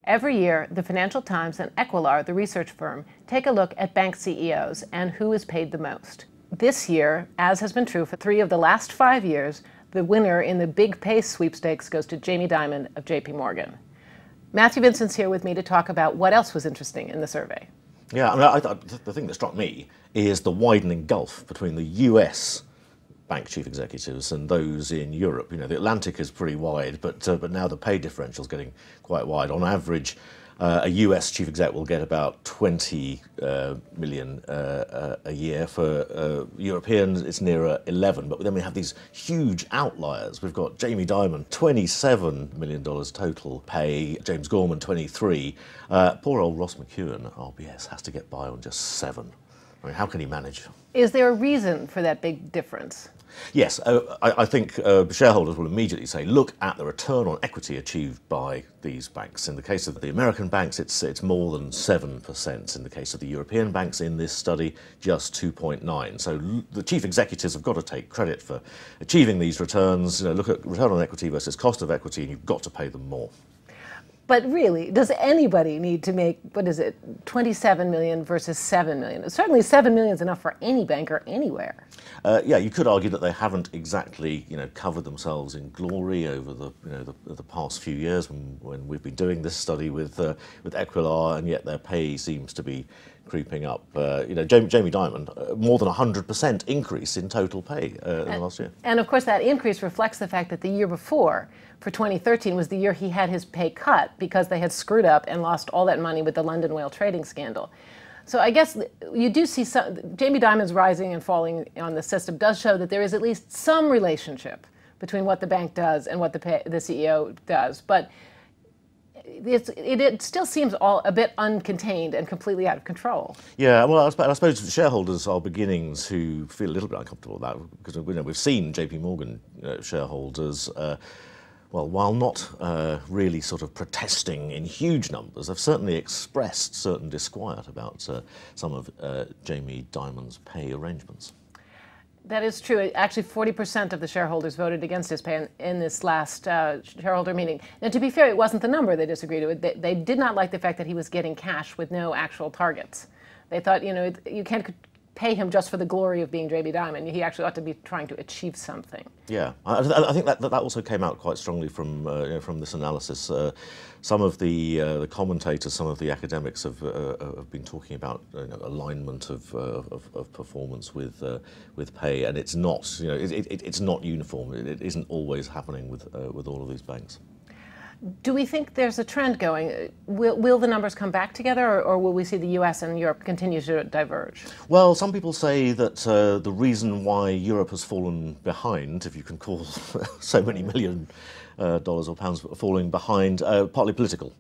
Every year, the Financial Times and Equilar, the research firm, take a look at bank CEOs and who is paid the most. This year, as has been true for 3 of the last 5 years, the winner in the big pay sweepstakes goes to Jamie Dimon of JP Morgan. Matthew Vincent's here with me to talk about what else was interesting in the survey. Yeah, I mean, the thing that struck me is the widening gulf between the US bank chief executives and those in Europe. You know, the Atlantic is pretty wide, but now the pay differential is getting quite wide. On average, a US chief exec will get about 20 million a year. For Europeans, it's nearer 11. But then we have these huge outliers. We've got Jamie Dimon, $27 million total pay. James Gorman, 23. Poor old Ross McEwen at RBS has to get by on just 7. I mean, how can he manage? Is there a reason for that big difference? Yes, I think shareholders will immediately say, look at the return on equity achieved by these banks. In the case of the American banks, it's more than 7%. In the case of the European banks in this study, just 2.9. So the chief executives have got to take credit for achieving these returns. You know, look at return on equity versus cost of equity, and you've got to pay them more. But really, does anybody need to make, what is it, 27 million versus 7 million? Certainly 7 million is enough for any banker anywhere. Yeah, you could argue that they haven't exactly, covered themselves in glory over the past few years when we've been doing this study with Equilar, and yet their pay seems to be creeping up. Jamie Dimon, more than 100% increase in total pay in the last year. And of course, that increase reflects the fact that the year before, for 2013, was the year he had his pay cut because they had screwed up and lost all that money with the London whale trading scandal. So I guess you do see Jamie Dimon's rising and falling on the system does show that there is at least some relationship between what the bank does and what the CEO does. But it still seems all a bit uncontained and completely out of control. Yeah, well, I suppose shareholders are beginning to feel a little bit uncomfortable with that, because we've seen JP Morgan shareholders, well, while not really sort of protesting in huge numbers, have certainly expressed certain disquiet about some of Jamie Dimon's pay arrangements. That is true. Actually, 40% of the shareholders voted against his pay in this last shareholder meeting. Now, to be fair, it wasn't the number they disagreed with. They did not like the fact that he was getting cash with no actual targets. They thought, you can't pay him just for the glory of being Jamie Dimon. He actually ought to be trying to achieve something. Yeah, I think that also came out quite strongly from this analysis. Some of the commentators, some of the academics have been talking about alignment of performance with pay, and it's not it's not uniform. It isn't always happening with all of these banks. Do we think there's a trend going? Will the numbers come back together, or will we see the US and Europe continue to diverge? Well, some people say that the reason why Europe has fallen behind, if you can call so many million dollars or pounds falling behind, partly political,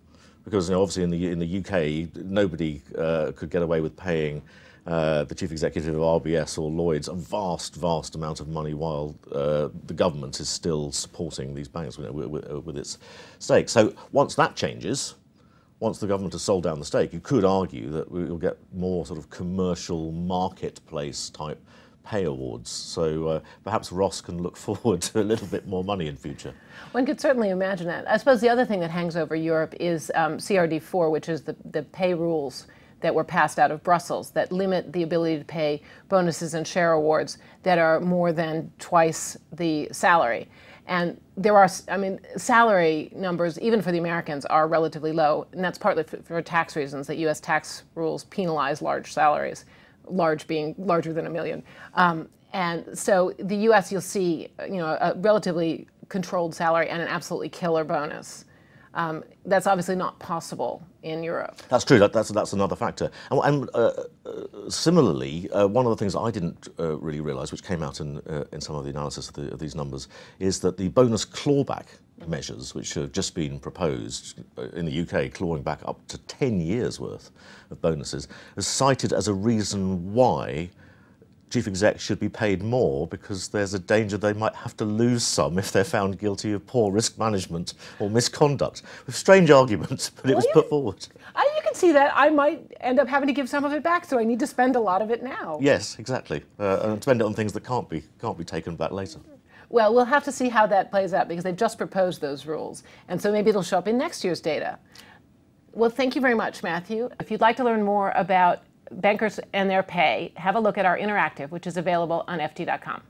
because obviously in the UK nobody could get away with paying the chief executive of RBS or Lloyd's a vast amount of money, while the government is still supporting these banks with its stake. So once that changes, once the government has sold down the stake, you could argue that we'll get more sort of commercial marketplace type pay awards. So perhaps Ross can look forward to a little bit more money in future. One could certainly imagine that. I suppose the other thing that hangs over Europe is CRD4, which is the pay rules that were passed out of Brussels that limit the ability to pay bonuses and share awards that are more than twice the salary. And there are, salary numbers, even for the Americans, are relatively low, and that's partly for tax reasons, that U.S. tax rules penalize large salaries, large being larger than $1 million. And so the U.S., you'll see, a relatively controlled salary and an absolutely killer bonus. That's obviously not possible in Europe. That's true. That's another factor. And similarly, one of the things I didn't really realise, which came out in some of the analysis of these numbers, is that the bonus clawback measures, which have just been proposed in the UK, clawing back up to 10 years' worth of bonuses, is cited as a reason why chief execs should be paid more, because there's a danger they might have to lose some if they're found guilty of poor risk management or misconduct. With strange arguments, but it was put forward. You can see that. I might end up having to give some of it back, so I need to spend a lot of it now. Yes, exactly. And spend it on things that can't be taken back later. Well, we'll have to see how that plays out, because they've just proposed those rules. And so maybe it'll show up in next year's data. Well, thank you very much, Matthew. If you'd like to learn more about bankers and their pay, have a look at our interactive, which is available on FT.com.